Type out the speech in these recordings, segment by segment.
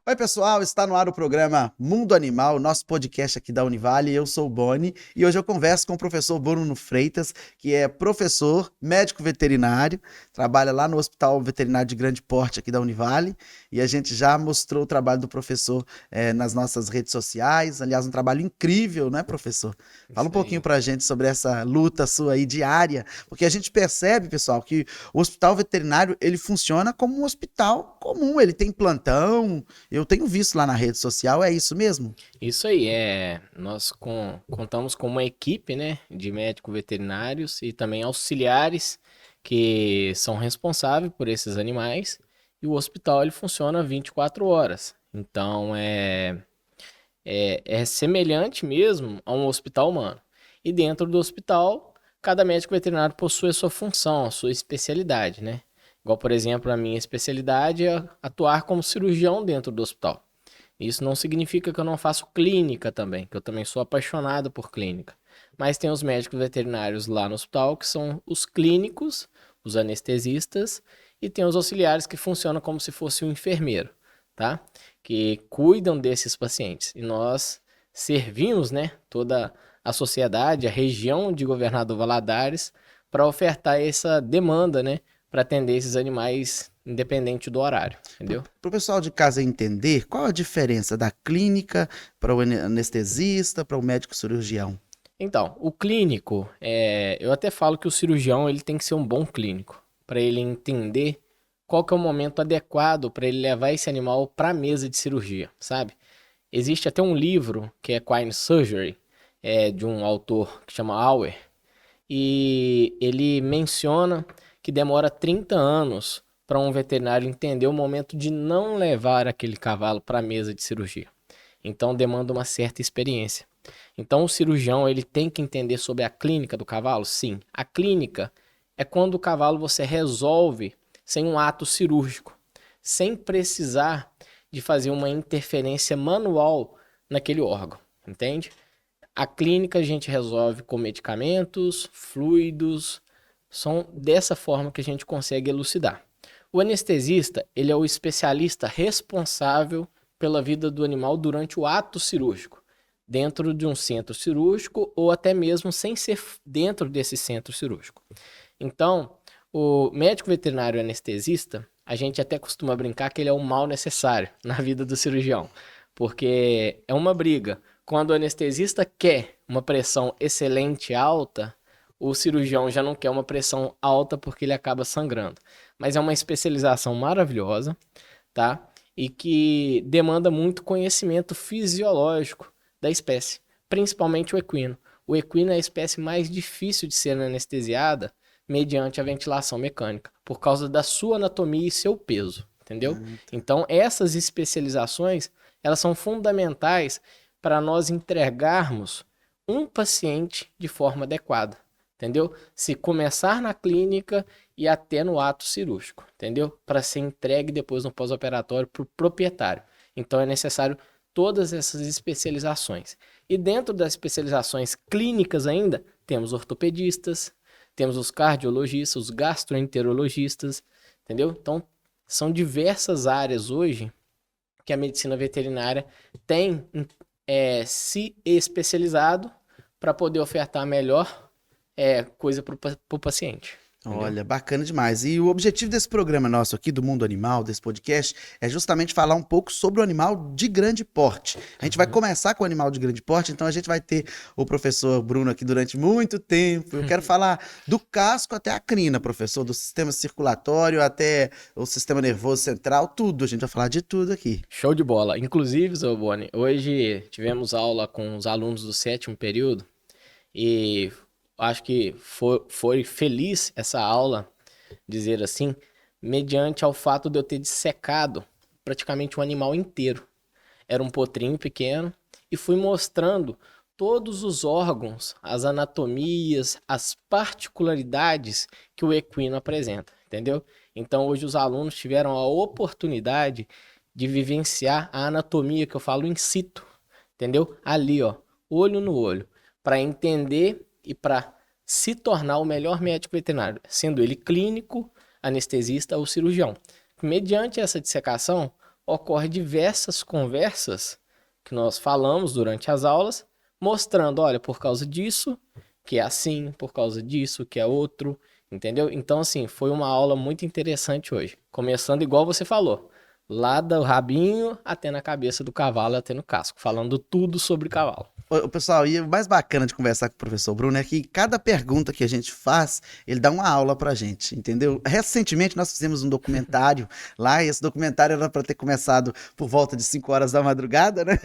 Oi, pessoal, está no ar o programa Mundo Animal, nosso podcast aqui da Univale. Eu sou o Boni e hoje eu converso com o professor Bruno Freitas, que é professor, médico veterinário, trabalha lá no Hospital Veterinário de Grande Porte aqui da Univale, e a gente já mostrou o trabalho do professor nas nossas redes sociais. Aliás, um trabalho incrível, né, professor? Fala Isso um pouquinho aí. pra gente sobre essa luta sua aí diária, porque a gente percebe, pessoal, que o Hospital Veterinário, ele funciona como um hospital comum, ele tem plantão. Eu tenho visto lá na rede social, é isso mesmo? Isso aí, nós contamos com uma equipe, né, de médicos veterinários e também auxiliares que são responsáveis por esses animais, e o hospital ele funciona 24 horas. Então é semelhante mesmo a um hospital humano. E dentro do hospital, cada médico veterinário possui a sua função, a sua especialidade, né? Igual, por exemplo, a minha especialidade é atuar como cirurgião dentro do hospital. Isso não significa que eu não faço clínica também, que eu também sou apaixonado por clínica. Mas tem os médicos veterinários lá no hospital, que são os clínicos, os anestesistas, e tem os auxiliares que funcionam como se fosse um enfermeiro, tá? Que cuidam desses pacientes. E nós servimos, né, toda a sociedade, a região de Governador Valadares, para ofertar essa demanda, né, para atender esses animais independente do horário, entendeu? Para o pessoal de casa entender, qual a diferença da clínica para o anestesista, para o médico cirurgião? Então, o clínico, eu até falo que o cirurgião ele tem que ser um bom clínico, para ele entender qual que é o momento adequado para ele levar esse animal para a mesa de cirurgia, sabe? Existe até um livro que é Equine Surgery, de um autor que chama Auer, e ele menciona que demora 30 anos para um veterinário entender o momento de não levar aquele cavalo para a mesa de cirurgia. Então demanda uma certa experiência. Então o cirurgião ele tem que entender sobre a clínica do cavalo? Sim. A clínica é quando o cavalo você resolve sem um ato cirúrgico, sem precisar de fazer uma interferência manual naquele órgão, entende? A clínica a gente resolve com medicamentos, fluidos, são dessa forma que a gente consegue elucidar. O anestesista, ele é o especialista responsável pela vida do animal durante o ato cirúrgico, dentro de um centro cirúrgico ou até mesmo sem ser dentro desse centro cirúrgico. Então, o médico veterinário anestesista, a gente até costuma brincar que ele é o mal necessário na vida do cirurgião, porque é uma briga. Quando o anestesista quer uma pressão excelente alta, o cirurgião já não quer uma pressão alta porque ele acaba sangrando. Mas é uma especialização maravilhosa, tá? E que demanda muito conhecimento fisiológico da espécie, principalmente o equino. O equino é a espécie mais difícil de ser anestesiada mediante a ventilação mecânica, por causa da sua anatomia e seu peso, entendeu? Tá. Então, essas especializações, elas são fundamentais para nós entregarmos um paciente de forma adequada, entendeu? Se começar na clínica e até no ato cirúrgico, entendeu? Para ser entregue depois no pós-operatório para o proprietário. Então é necessário todas essas especializações. E dentro das especializações clínicas ainda, temos ortopedistas, temos os cardiologistas, os gastroenterologistas, entendeu? Então são diversas áreas hoje que a medicina veterinária tem se especializado para poder ofertar a melhor coisa para o paciente, entendeu? Olha, bacana demais. E o objetivo desse programa nosso aqui, do Mundo Animal, desse podcast, é justamente falar um pouco sobre o animal de grande porte. A gente vai Uhum. começar com o animal de grande porte, então a gente vai ter o professor Bruno aqui durante muito tempo. Eu quero falar do casco até a crina, professor, do sistema circulatório até o sistema nervoso central, tudo. A gente vai falar de tudo aqui. Show de bola. Inclusive, seu Boni, hoje tivemos aula com os alunos do sétimo período e acho que foi feliz essa aula, dizer assim, mediante ao fato de eu ter dissecado praticamente um animal inteiro. Era um potrinho pequeno e fui mostrando todos os órgãos, as anatomias, as particularidades que o equino apresenta, entendeu? Então hoje os alunos tiveram a oportunidade de vivenciar a anatomia que eu falo in situ, entendeu? Ali, ó, olho no olho, para entender e para se tornar o melhor médico veterinário, sendo ele clínico, anestesista ou cirurgião. Mediante essa dissecação, ocorre diversas conversas que nós falamos durante as aulas, mostrando, olha, por causa disso, que é assim, por causa disso, que é outro, entendeu? Então, assim, foi uma aula muito interessante hoje. Começando igual você falou, lá do rabinho até na cabeça do cavalo, até no casco, falando tudo sobre cavalo. Ô, pessoal, e o mais bacana de conversar com o professor Bruno é que cada pergunta que a gente faz, ele dá uma aula pra gente, entendeu? Recentemente nós fizemos um documentário lá, e esse documentário era para ter começado por volta de 5 horas da madrugada, né?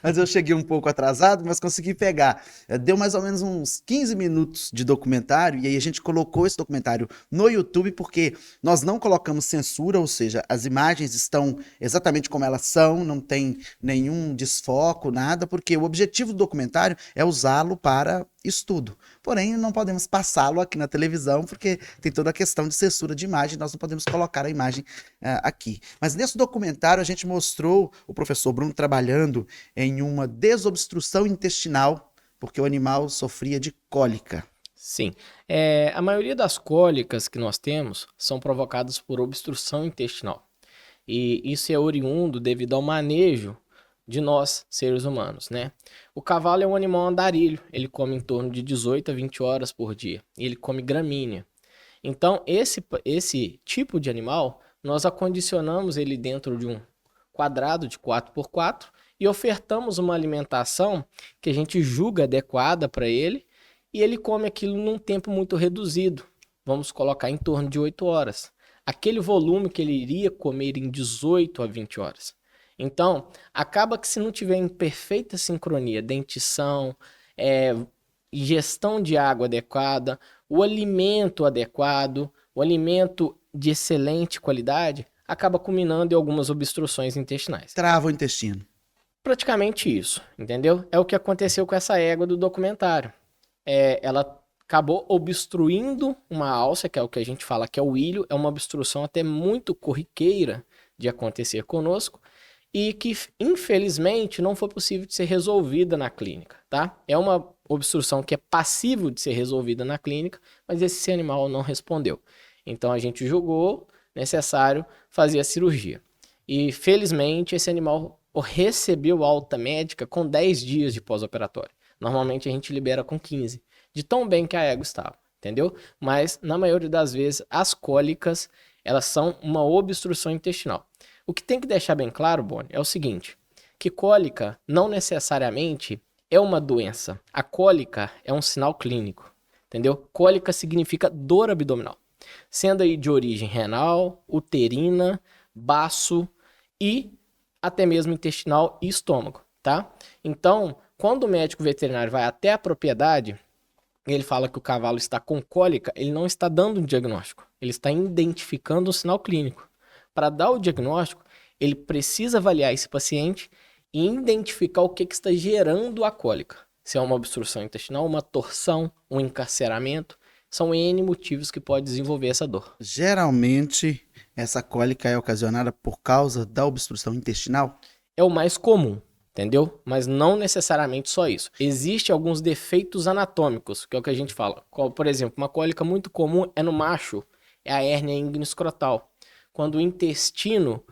Mas eu cheguei um pouco atrasado, mas consegui pegar. Deu mais ou menos uns 15 minutos de documentário, e aí a gente colocou esse documentário no YouTube, porque nós não colocamos censura, ou seja, as imagens estão exatamente como elas são, não tem nenhum desfoco, nada, porque o objetivo do documentário é usá-lo para estudo. Porém, não podemos passá-lo aqui na televisão, porque tem toda a questão de censura de imagem, nós não podemos colocar a imagem aqui. Mas nesse documentário a gente mostrou o professor Bruno trabalhando em uma desobstrução intestinal, porque o animal sofria de cólica. Sim. A maioria das cólicas que nós temos são provocadas por obstrução intestinal. E isso é oriundo devido ao manejo de nós, seres humanos, né? O cavalo é um animal andarilho, ele come em torno de 18 a 20 horas por dia, e ele come gramínea. Então, esse tipo de animal, nós acondicionamos ele dentro de um quadrado de 4x4 e ofertamos uma alimentação que a gente julga adequada para ele, e ele come aquilo num tempo muito reduzido, vamos colocar em torno de 8 horas. Aquele volume que ele iria comer em 18 a 20 horas. Então, acaba que se não tiver em perfeita sincronia, dentição, ingestão de água adequada, o alimento adequado, o alimento de excelente qualidade, acaba culminando em algumas obstruções intestinais. Trava o intestino. Praticamente isso, entendeu? É o que aconteceu com essa égua do documentário. Ela acabou obstruindo uma alça, que é o que a gente fala que é o ilho, é uma obstrução até muito corriqueira de acontecer conosco, e que, infelizmente, não foi possível de ser resolvida na clínica, tá? É uma obstrução que é passível de ser resolvida na clínica, mas esse animal não respondeu. Então, a gente julgou necessário fazer a cirurgia. E, felizmente, esse animal recebeu alta médica com 10 dias de pós-operatório. Normalmente, a gente libera com 15, de tão bem que a égua estava, entendeu? Mas, na maioria das vezes, as cólicas, elas são uma obstrução intestinal. O que tem que deixar bem claro, Boni, é o seguinte, que cólica não necessariamente é uma doença. A cólica é um sinal clínico, entendeu? Cólica significa dor abdominal, sendo aí de origem renal, uterina, baço e até mesmo intestinal e estômago, tá? Então, quando o médico veterinário vai até a propriedade, ele fala que o cavalo está com cólica, ele não está dando um diagnóstico, ele está identificando um sinal clínico. Para dar o diagnóstico, ele precisa avaliar esse paciente e identificar o que está gerando a cólica. Se é uma obstrução intestinal, uma torção, um encarceramento, são N motivos que pode desenvolver essa dor. Geralmente, essa cólica é ocasionada por causa da obstrução intestinal? É o mais comum, entendeu? Mas não necessariamente só isso. Existem alguns defeitos anatômicos, que é o que a gente fala. Por exemplo, uma cólica muito comum é no macho, é a hérnia inguino-escrotal. Quando o intestino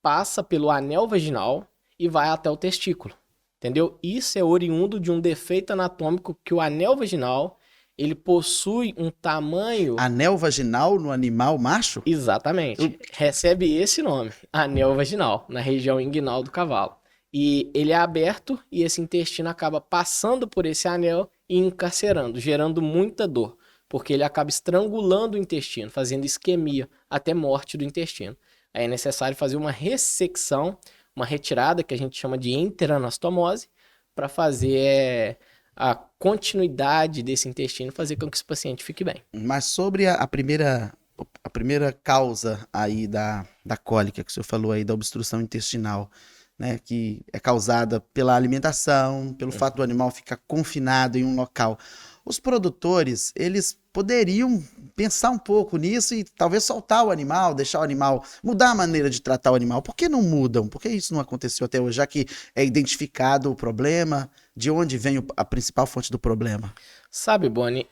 passa pelo anel vaginal e vai até o testículo, entendeu? Isso é oriundo de um defeito anatômico que o anel vaginal, ele possui um tamanho... Anel vaginal no animal macho? Exatamente. Recebe esse nome, anel vaginal, na região inguinal do cavalo. E ele é aberto e esse intestino acaba passando por esse anel e encarcerando, gerando muita dor, porque ele acaba estrangulando o intestino, fazendo isquemia, até morte do intestino. Aí é necessário fazer uma ressecção, uma retirada, que a gente chama de enteranastomose, para fazer a continuidade desse intestino, fazer com que esse paciente fique bem. Mas sobre a primeira causa aí da cólica, que o senhor falou aí, da obstrução intestinal, né, que é causada pela alimentação, pelo fato do animal ficar confinado em um local. Os produtores, eles poderiam pensar um pouco nisso e talvez soltar o animal, deixar o animal, mudar a maneira de tratar o animal. Por que não mudam? Por que isso não aconteceu até hoje, já que é identificado o problema? De onde vem a principal fonte do problema? Sabe, Boni,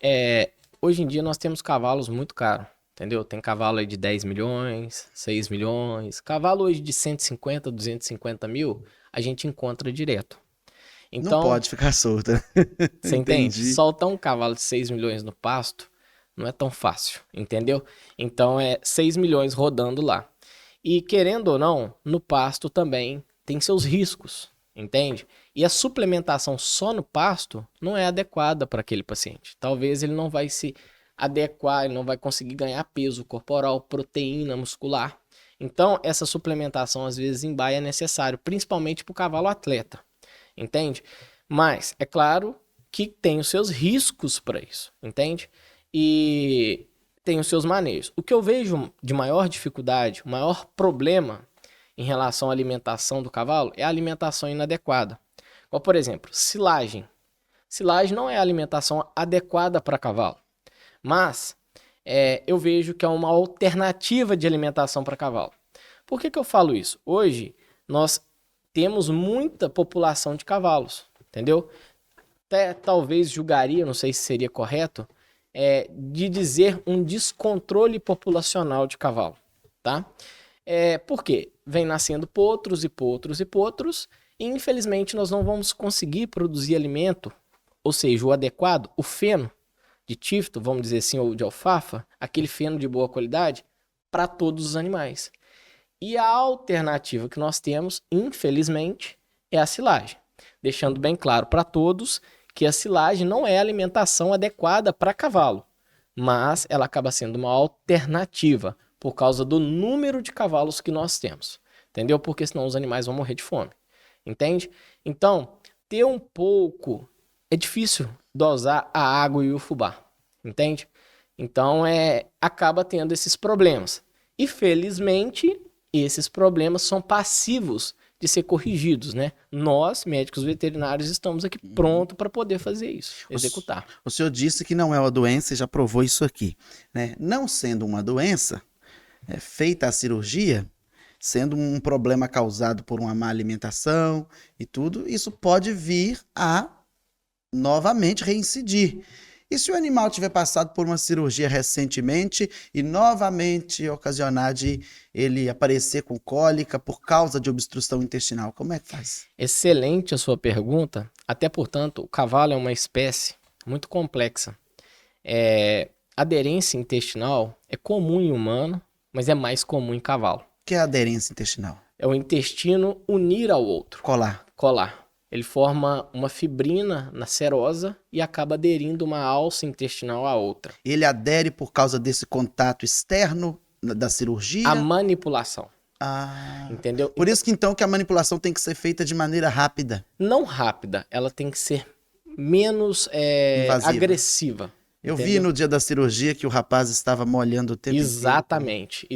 hoje em dia nós temos cavalos muito caros, entendeu? Tem cavalo aí de 10 milhões, 6 milhões. Cavalo hoje de 150, 250 mil, a gente encontra direto. Não Então, pode ficar solta. você entende? Entendi. Soltar um cavalo de 6 milhões no pasto não é tão fácil, entendeu? Então é 6 milhões rodando lá. E querendo ou não, no pasto também tem seus riscos, entende? E a suplementação só no pasto não é adequada para aquele paciente. Talvez ele não vai se adequar, ele não vai conseguir ganhar peso corporal, proteína muscular. Então, essa suplementação às vezes em baia é necessário, principalmente para o cavalo atleta, entende? Mas é claro que tem os seus riscos para isso, entende? E tem os seus manejos. O que eu vejo de maior dificuldade, o maior problema em relação à alimentação do cavalo é a alimentação inadequada. Como, por exemplo, silagem. Silagem não é a alimentação adequada para cavalo, mas eu vejo que é uma alternativa de alimentação para cavalo. Por que eu falo isso? Hoje, nós temos muita população de cavalos, entendeu? Até talvez julgaria, não sei se seria correto, de dizer um descontrole populacional de cavalo, tá? Por quê? Vem nascendo potros e potros e potros, e infelizmente nós não vamos conseguir produzir alimento, ou seja, o adequado, o feno de tifto, vamos dizer assim, ou de alfafa, aquele feno de boa qualidade, para todos os animais. E a alternativa que nós temos, infelizmente, é a silagem. Deixando bem claro para todos que a silagem não é a alimentação adequada para cavalo, mas ela acaba sendo uma alternativa por causa do número de cavalos que nós temos, entendeu? Porque senão os animais vão morrer de fome, entende? Então, ter um pouco é difícil dosar a água e o fubá, entende? Então, acaba tendo esses problemas. E felizmente, esses problemas são passivos de ser corrigidos, né? Nós, médicos veterinários, estamos aqui prontos para poder fazer isso, executar. O senhor disse que não é uma doença e já provou isso aqui, né? Não sendo uma doença, feita a cirurgia, sendo um problema causado por uma má alimentação e tudo, isso pode vir a novamente reincidir. E se o animal tiver passado por uma cirurgia recentemente e novamente ocasionar de ele aparecer com cólica por causa de obstrução intestinal, como é que faz? Excelente a sua pergunta. Até, portanto, o cavalo é uma espécie muito complexa. Aderência intestinal é comum em humano, mas é mais comum em cavalo. O que é aderência intestinal? É o intestino unir ao outro. Colar. Ele forma uma fibrina na serosa e acaba aderindo uma alça intestinal à outra. Ele adere por causa desse contato externo da cirurgia? A manipulação. Entendeu? Por isso que então que a manipulação tem que ser feita de maneira rápida. Não rápida, ela tem que ser menos agressiva. Eu vi no dia da cirurgia que o rapaz estava molhando o tempo inteiro. Exatamente.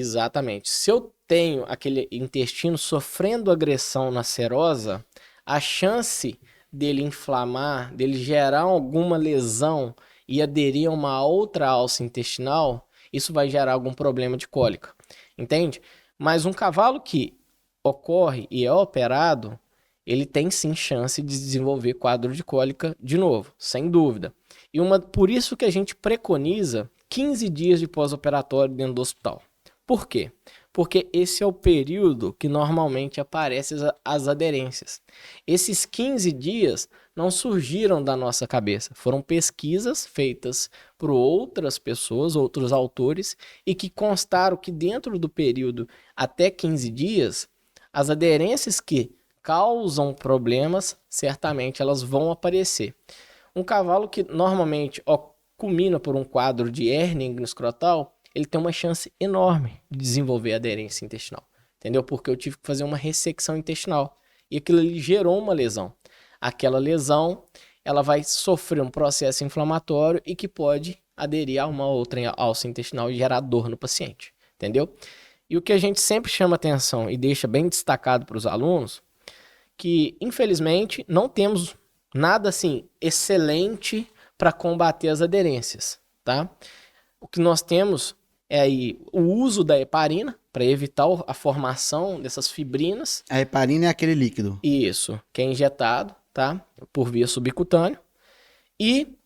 Se eu tenho aquele intestino sofrendo agressão na serosa, a chance dele inflamar, dele gerar alguma lesão e aderir a uma outra alça intestinal, isso vai gerar algum problema de cólica, entende? Mas um cavalo que ocorre e é operado, ele tem sim chance de desenvolver quadro de cólica de novo, sem dúvida. E por isso que a gente preconiza 15 dias de pós-operatório dentro do hospital. Por quê? Porque esse é o período que normalmente aparecem as aderências. Esses 15 dias não surgiram da nossa cabeça, foram pesquisas feitas por outras pessoas, outros autores, e que constaram que dentro do período até 15 dias, as aderências que causam problemas, certamente elas vão aparecer. Um cavalo que normalmente culmina por um quadro de hérnia escrotal, ele tem uma chance enorme de desenvolver aderência intestinal, entendeu? Porque eu tive que fazer uma ressecção intestinal e aquilo ali gerou uma lesão. Aquela lesão, ela vai sofrer um processo inflamatório e que pode aderir a uma outra alça intestinal e gerar dor no paciente, entendeu? E o que a gente sempre chama atenção e deixa bem destacado para os alunos, que infelizmente não temos nada assim excelente para combater as aderências, tá? O que nós temos é aí o uso da heparina para evitar a formação dessas fibrinas. A heparina é aquele líquido. Isso, que é injetado, tá? Por via subcutânea. E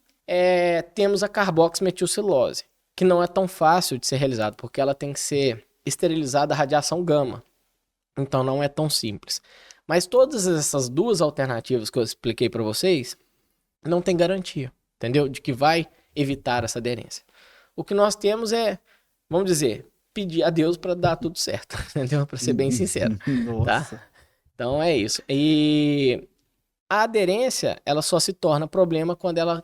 temos a carboximetilcelulose, que não é tão fácil de ser realizado, porque ela tem que ser esterilizada a radiação gama. Então não é tão simples. Mas todas essas duas alternativas que eu expliquei para vocês, não tem garantia, entendeu? De que vai evitar essa aderência. O que nós temos é, vamos dizer, pedir a Deus para dar tudo certo, entendeu? Para ser bem sincero, tá? Nossa. Então é isso. E a aderência, ela só se torna problema quando ela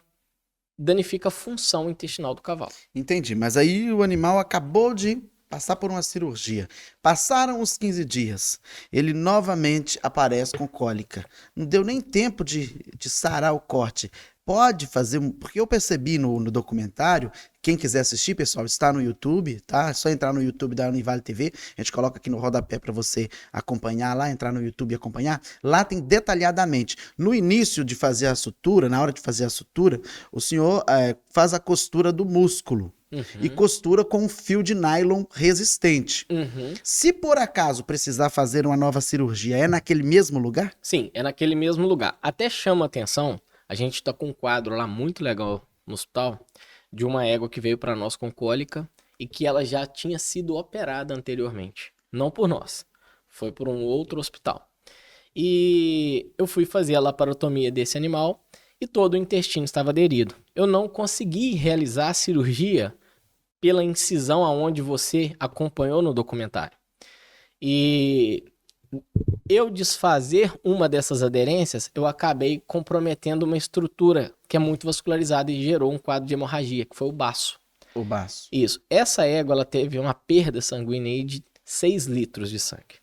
danifica a função intestinal do cavalo. Entendi, mas aí o animal acabou de passar por uma cirurgia. Passaram os 15 dias. Ele novamente aparece com cólica. Não deu nem tempo de sarar o corte. Pode fazer, porque eu percebi no documentário, quem quiser assistir, pessoal, está no YouTube, tá? É só entrar no YouTube da Univale TV, a gente coloca aqui no rodapé para você acompanhar lá, entrar no YouTube e acompanhar. Lá tem detalhadamente, no início de fazer a sutura, na hora de fazer a sutura, o senhor faz a costura do músculo. E costura com um fio de nylon resistente. Se por acaso precisar fazer uma nova cirurgia, é naquele mesmo lugar? Sim, é naquele mesmo lugar. Até chama atenção, a gente tá com um quadro lá muito legal no hospital, de uma égua que veio para nós com cólica e que ela já tinha sido operada anteriormente. Não por nós, foi por um outro hospital. E eu fui fazer a laparotomia desse animal e todo o intestino estava aderido. Eu não consegui realizar a cirurgia pela incisão aonde você acompanhou no documentário. E eu desfazer uma dessas aderências, eu acabei comprometendo uma estrutura que é muito vascularizada e gerou um quadro de hemorragia, que foi o baço. O baço. Isso. Essa égua, ela teve uma perda sanguínea de 6 litros de sangue.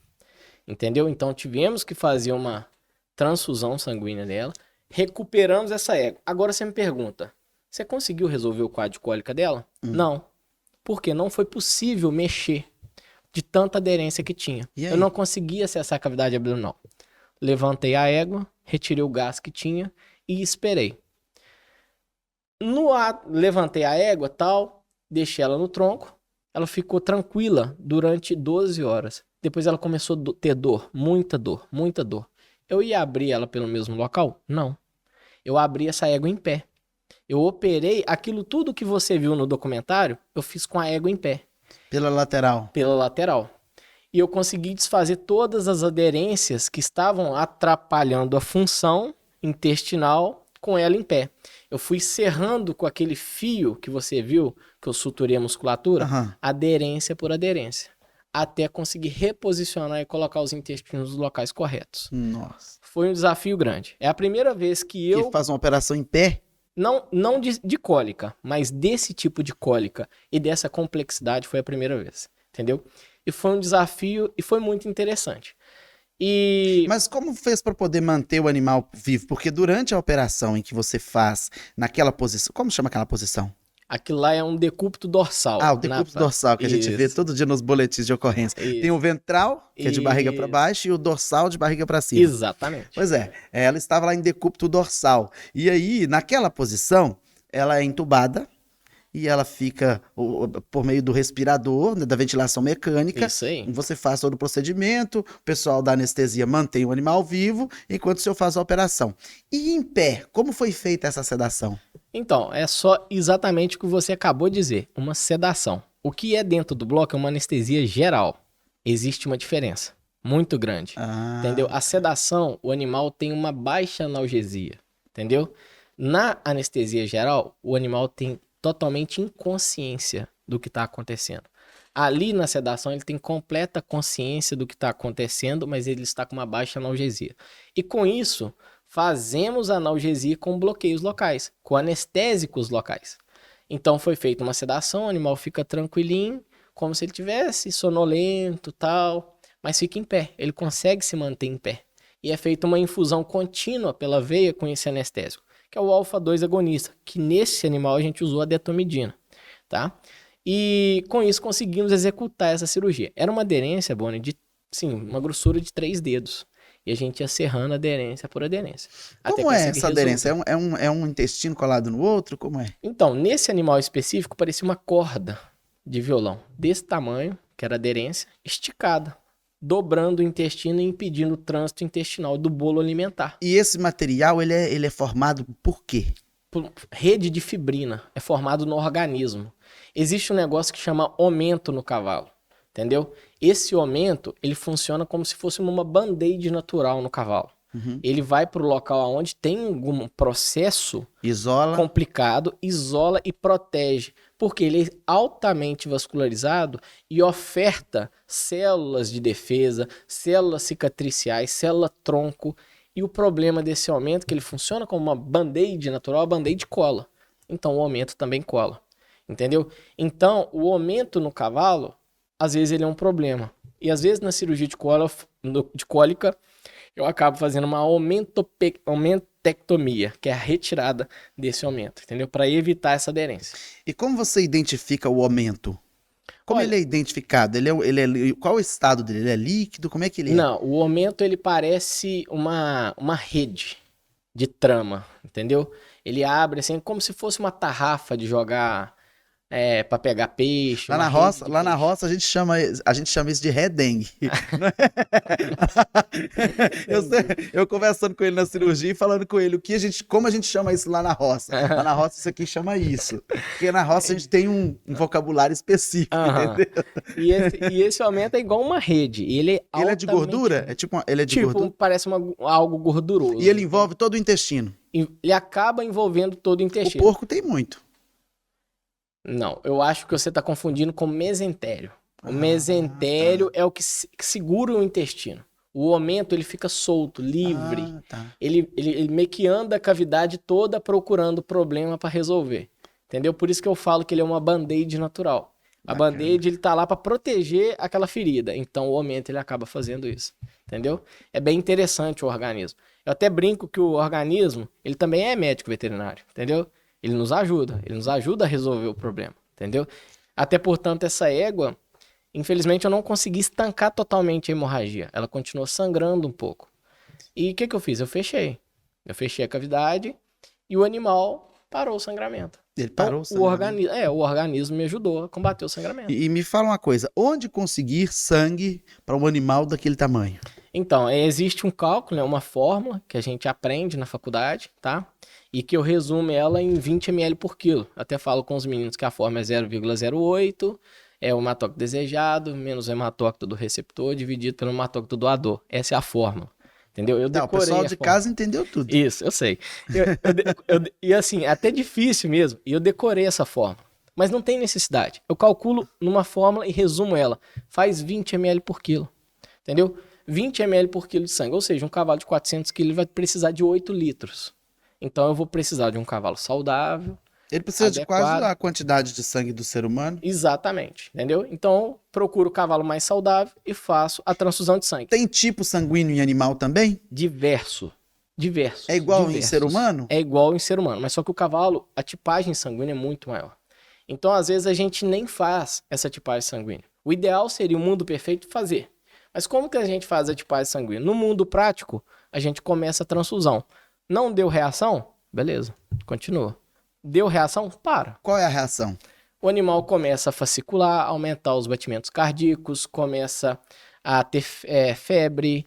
Entendeu? Então tivemos que fazer uma transfusão sanguínea dela, recuperamos essa égua. Agora você me pergunta, você conseguiu resolver o quadro de cólica dela? Não. Porque não foi possível mexer de tanta aderência que tinha. Eu não conseguia acessar a cavidade abdominal. Levantei a égua, retirei o gás que tinha e esperei. Levantei a égua, tal, deixei ela no tronco, ela ficou tranquila durante 12 horas. Depois ela começou a ter dor, muita dor, muita dor. Eu ia abrir ela pelo mesmo local? Não. Eu abri essa égua em pé. Eu operei aquilo tudo que você viu no documentário, eu fiz com a égua em pé. Pela lateral. Pela lateral. E eu consegui desfazer todas as aderências que estavam atrapalhando a função intestinal com ela em pé. Eu fui serrando com aquele fio que você viu, que eu suturei a musculatura, aderência por aderência, até conseguir reposicionar e colocar os intestinos nos locais corretos. Nossa. Foi um desafio grande. É a primeira vez que eu... Que faz uma operação em pé? Não de cólica, mas desse tipo de cólica e dessa complexidade foi a primeira vez, entendeu? E foi um desafio e foi muito interessante. Mas como fez para poder manter o animal vivo? Porque durante a operação em que você faz naquela posição, como chama aquela posição? Aquilo lá é um decúbito dorsal. Ah, o decúbito dorsal, que a gente vê todo dia nos boletins de ocorrência. Tem o ventral, que é de barriga para baixo, e o dorsal de barriga para cima. Exatamente. Pois é, ela estava lá em decúbito dorsal. E aí, naquela posição, ela é entubada e ela fica por meio do respirador, né, da ventilação mecânica. Isso aí. Você faz todo o procedimento, o pessoal da anestesia mantém o animal vivo, enquanto o senhor faz a operação. E em pé, como foi feita essa sedação? Então, é só exatamente o que você acabou de dizer, uma sedação. O que é dentro do bloco é uma anestesia geral. Existe uma diferença muito grande, entendeu? A sedação, o animal tem uma baixa analgesia, entendeu? Na anestesia geral, o animal tem totalmente inconsciência do que está acontecendo. Ali na sedação, ele tem completa consciência do que está acontecendo, mas ele está com uma baixa analgesia. E com isso, fazemos a analgesia com bloqueios locais, com anestésicos locais. Então foi feita uma sedação, o animal fica tranquilinho, como se ele tivesse sonolento, tal, mas fica em pé, ele consegue se manter em pé. E é feita uma infusão contínua pela veia com esse anestésico, que é o alfa-2 agonista, que nesse animal a gente usou a detomidina, tá? E com isso conseguimos executar essa cirurgia. Era uma aderência, Boni, de, sim, uma grossura de 3 dedos. E a gente ia serrando aderência por aderência. Como é essa aderência? É um intestino colado no outro? Como é? Então, nesse animal específico, parecia uma corda de violão. Desse tamanho, que era aderência, esticada. Dobrando o intestino e impedindo o trânsito intestinal do bolo alimentar. E esse material, ele é formado por quê? Por rede de fibrina. É formado no organismo. Existe um negócio que chama aumento no cavalo, entendeu? Esse aumento, ele funciona como se fosse uma band-aid natural no cavalo. Ele vai para o local onde tem algum processo Isola. complicado, isola e protege, porque ele é altamente vascularizado e oferta células de defesa, células cicatriciais, célula tronco. E o problema desse aumento é que ele funciona como uma band-aid natural, a band-aid cola. Então o aumento também cola, entendeu? Então o aumento no cavalo, às vezes ele é um problema. E às vezes na cirurgia de cólica, eu acabo fazendo uma aumentectomia, que é a retirada desse aumento, entendeu? Para evitar essa aderência. E como você identifica o aumento? Como Olha, ele é identificado? Qual o estado dele? Ele é líquido? Como é que ele é? não, o aumento ele parece uma rede de trama, entendeu? Ele abre assim como se fosse uma tarrafa de jogar para pegar peixe. Lá uma na rede roça, de lá na peixe. roça a gente chama isso de redengue. Eu conversando com ele na cirurgia e falando com ele como a gente chama isso lá na roça. Lá na roça isso aqui chama isso. Porque na roça a gente tem um vocabulário específico, Aham. entendeu? E esse aumento é igual uma rede. Ele é Ele é de altamente- gordura? Ele é de Tipo, gordura? parece algo gorduroso. E ele envolve todo o intestino. Ele acaba envolvendo todo o O intestino. porco tem muito. Não, eu acho que você está confundindo com mesentério. O mesentério é o que segura o intestino. O aumento, ele fica solto, livre. Ah, tá. Ele meio que anda a cavidade toda procurando problema para resolver. Entendeu? Por isso que eu falo que ele é uma band-aid natural. A Bacana. band-aid, ele tá lá para proteger aquela ferida. Então, o aumento, ele acaba fazendo isso. Entendeu? É bem interessante o organismo. Eu até brinco que o organismo, ele também é médico veterinário. Entendeu? Ele nos ajuda a resolver o problema, entendeu? Até, portanto, essa égua, infelizmente, eu não consegui estancar totalmente a hemorragia. Ela continuou sangrando um pouco. E o que eu fiz? Eu fechei a cavidade e o animal parou o sangramento. Ele parou o Então, sangramento. o organismo me ajudou a combater o sangramento. E me fala uma coisa, onde conseguir sangue para um animal daquele tamanho? Então, existe um cálculo, né, uma fórmula que a gente aprende na faculdade, tá? E que eu resumo ela em 20 ml por quilo. Até falo com os meninos que a fórmula é 0,08, é o hematócrito desejado, menos o hematócrito do receptor, dividido pelo hematócrito do doador. Essa é a fórmula, entendeu? Eu Não, o decorei pessoal a de fórmula. casa entendeu tudo. Isso, eu sei. E assim, é até difícil mesmo. E eu decorei essa fórmula. Mas não tem necessidade. Eu calculo numa fórmula e resumo ela. Faz 20 ml por quilo, entendeu? 20 ml por quilo de sangue. Ou seja, um cavalo de 400 quilos vai precisar de 8 litros. Então eu vou precisar de um cavalo saudável. Ele precisa de quase adequado. a quantidade de sangue do ser humano. Exatamente, entendeu? Então eu procuro o cavalo mais saudável e faço a transfusão de sangue. Tem tipo sanguíneo em animal também? Diversos. É igual em diversos. ser humano? É igual em ser humano, mas só que o cavalo, a tipagem sanguínea é muito maior. Então, às vezes, a gente nem faz essa tipagem sanguínea. O ideal seria o mundo perfeito fazer. Mas como que a gente faz a tipagem sanguínea? No mundo prático, a gente começa a transfusão. Não deu reação? Beleza, continua. Deu reação? Para. Qual é a reação? O animal começa a fascicular, aumentar os batimentos cardíacos, começa a ter febre,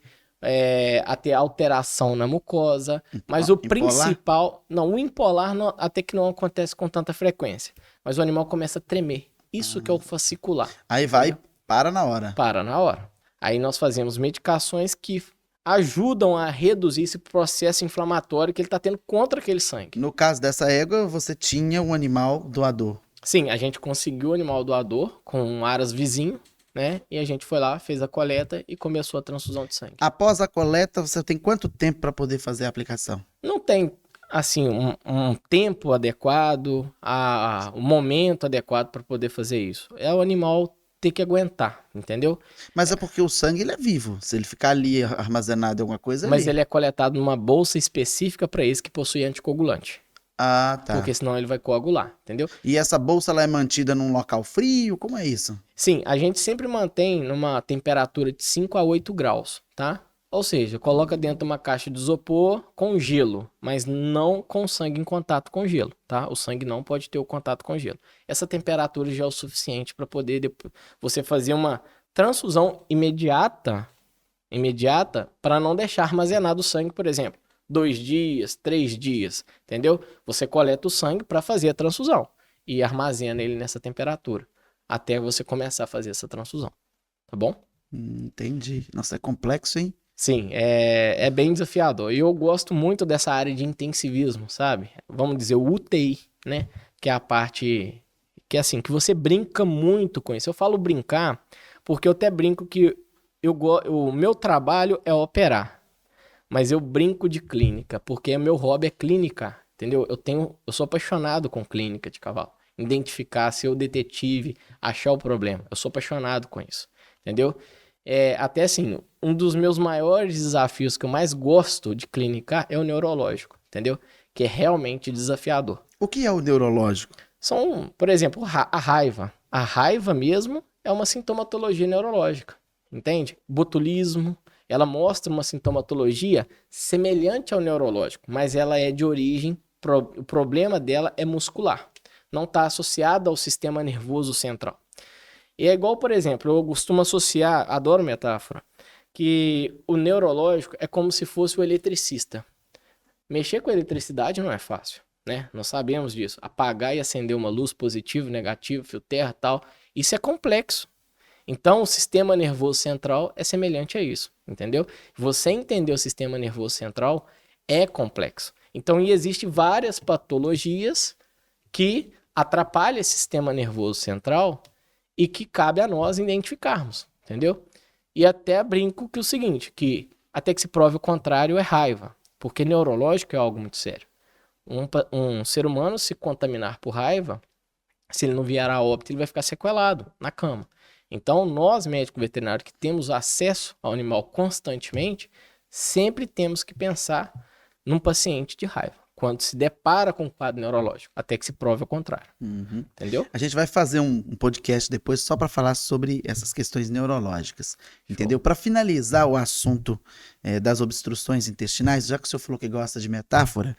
a ter alteração na mucosa. Mas o principal... Não, o impolar até que não acontece com tanta frequência. Mas o animal começa a tremer. Isso que é o fascicular. Aí vai, para na hora. Para na hora. Aí nós fazemos medicações que ajudam a reduzir esse processo inflamatório que ele está tendo contra aquele sangue. No caso dessa égua, você tinha um animal doador. Sim, a gente conseguiu o animal doador com um aras vizinho, né? E a gente foi lá, fez a coleta e começou a transfusão de sangue. Após a coleta, você tem quanto tempo para poder fazer a aplicação? Não tem, assim, um tempo adequado, um momento adequado para poder fazer isso. É o animal ter que aguentar, entendeu? Mas é porque o sangue ele é vivo. Se ele ficar ali armazenado em alguma coisa, Mas ele é coletado numa bolsa específica para esse que possui anticoagulante. Ah, tá. Porque senão ele vai coagular, entendeu? E essa bolsa ela é mantida num local frio? Como é isso? Sim, a gente sempre mantém numa temperatura de 5 a 8 graus, tá? Ou seja, coloca dentro de uma caixa de isopor com gelo, mas não com sangue em contato com gelo, tá? O sangue não pode ter o contato com gelo. Essa temperatura já é o suficiente para poder você fazer uma transfusão imediata para não deixar armazenado o sangue, por exemplo, 2 dias, 3 dias, entendeu? Você coleta o sangue para fazer a transfusão. e armazena ele nessa temperatura, até você começar a fazer essa transfusão, tá bom? Entendi. Nossa, é complexo, hein? Sim, é bem desafiador. E eu gosto muito dessa área de intensivismo, sabe? Vamos dizer, o UTI, né? Que é a parte que, assim, que você brinca muito com isso. Eu falo brincar porque eu até brinco que o meu trabalho é operar, mas eu brinco de clínica, porque o meu hobby é clínica, entendeu? Eu sou apaixonado com clínica de cavalo. Identificar, ser o detetive, achar o problema. Eu sou apaixonado com isso, entendeu? Até assim, um dos meus maiores desafios que eu mais gosto de clinicar é o neurológico, entendeu? Que é realmente desafiador. O que é o neurológico? São, por exemplo, a raiva. A raiva mesmo é uma sintomatologia neurológica, entende? Botulismo, ela mostra uma sintomatologia semelhante ao neurológico, mas ela é de origem, o problema dela é muscular, não está associada ao sistema nervoso central. E é igual, por exemplo, eu costumo associar, adoro metáfora, que o neurológico é como se fosse o eletricista. Mexer com eletricidade não é fácil, né? Nós sabemos disso. Apagar e acender uma luz positivo, negativo, fio terra e tal, isso é complexo. Então, o sistema nervoso central é semelhante a isso, entendeu? Você entender o sistema nervoso central é complexo. Então, existem várias patologias que atrapalham esse sistema nervoso central e que cabe a nós identificarmos, entendeu? E até brinco que o seguinte, que até que se prove o contrário é raiva, porque neurológico é algo muito sério. Um ser humano se contaminar por raiva, se ele não vier a óbito, ele vai ficar sequelado na cama. Então, nós, médicos veterinários, que temos acesso ao animal constantemente, sempre temos que pensar num paciente de raiva, quando se depara com um quadro neurológico, até que se prove o contrário. Uhum. Entendeu? A gente vai fazer um podcast depois só para falar sobre essas questões neurológicas, entendeu? Para finalizar o assunto das obstruções intestinais, já que o senhor falou que gosta de metáfora,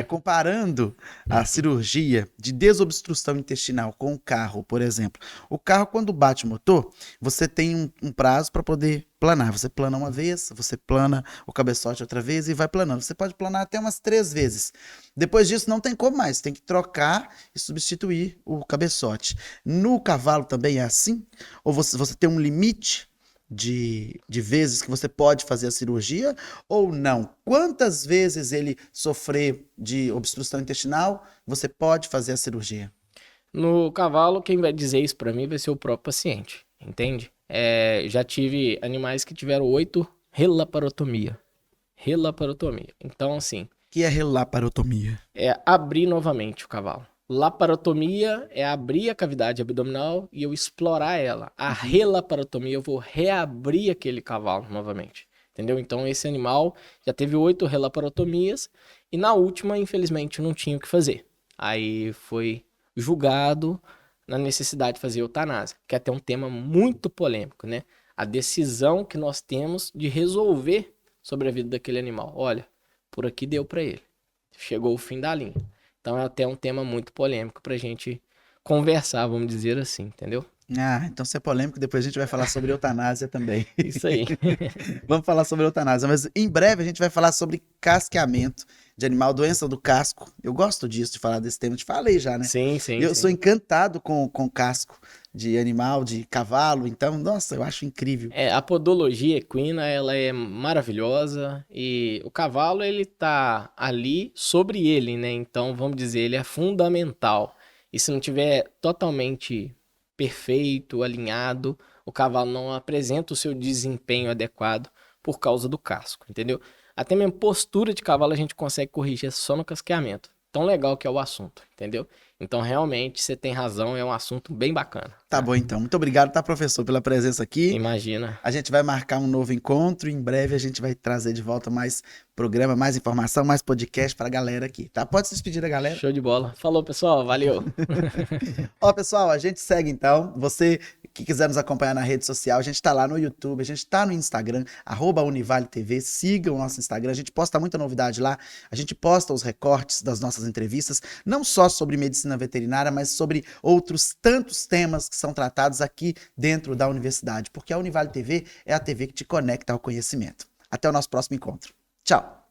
comparando a cirurgia de desobstrução intestinal com o carro, por exemplo. O carro, quando bate o motor, você tem um prazo para poder planar. Você plana uma vez, você plana o cabeçote outra vez e vai planando. Você pode planar até umas 3 vezes. Depois disso, não tem como mais. Tem que trocar e substituir o cabeçote. No cavalo também é assim? Ou você tem um limite de vezes que você pode fazer a cirurgia ou não? Quantas vezes ele sofrer de obstrução intestinal, você pode fazer a cirurgia? No cavalo, quem vai dizer isso para mim vai ser o próprio paciente, entende? Já tive animais que tiveram 8 relaparotomia. Relaparotomia. Então, assim, Que é relaparotomia? é abrir novamente o cavalo. Laparotomia é abrir a cavidade abdominal e eu explorar ela. A relaparotomia, eu vou reabrir aquele cavalo novamente. Entendeu? Então, esse animal já teve 8 relaparotomias e na última, infelizmente, não tinha o que fazer. Aí foi julgado na necessidade de fazer eutanásia, que é até um tema muito polêmico, né? A decisão que nós temos de resolver sobre a vida daquele animal. Olha, por aqui deu para ele. Chegou o fim da linha. Então é até um tema muito polêmico pra gente conversar, vamos dizer assim, entendeu? Ah, então se é polêmico, depois a gente vai falar sobre eutanásia também. Isso aí. Vamos falar sobre eutanásia, mas em breve a gente vai falar sobre casqueamento de animal, doença do casco. Eu gosto disso, de falar desse tema, eu te falei já, né? Sim, sim, Eu sim. sou encantado com casco de animal, de cavalo, então, nossa, eu acho incrível. A podologia equina, ela é maravilhosa e o cavalo, ele tá ali sobre ele, né? Então, vamos dizer, ele é fundamental. E se não tiver totalmente perfeito, alinhado, o cavalo não apresenta o seu desempenho adequado por causa do casco, entendeu? Até mesmo postura de cavalo a gente consegue corrigir só no casqueamento. Tão legal que é o assunto, entendeu? Então, realmente, você tem razão, é um assunto bem bacana. Tá bom, então. Muito obrigado, tá, professor, pela presença aqui. Imagina. A gente vai marcar um novo encontro e em breve a gente vai trazer de volta mais programa, mais informação, mais podcast pra galera aqui, tá? Pode se despedir da galera. Show de bola. Falou, pessoal. Valeu. Ó, pessoal, a gente segue então. Você que quiser nos acompanhar na rede social, a gente tá lá no YouTube, a gente tá no Instagram, @UnivaleTV. Siga o nosso Instagram, a gente posta muita novidade lá. A gente posta os recortes das nossas entrevistas, não só sobre medicina veterinária, mas sobre outros tantos temas que são tratados aqui dentro da universidade, porque a Univale TV é a TV que te conecta ao conhecimento. Até o nosso próximo encontro. Tchau!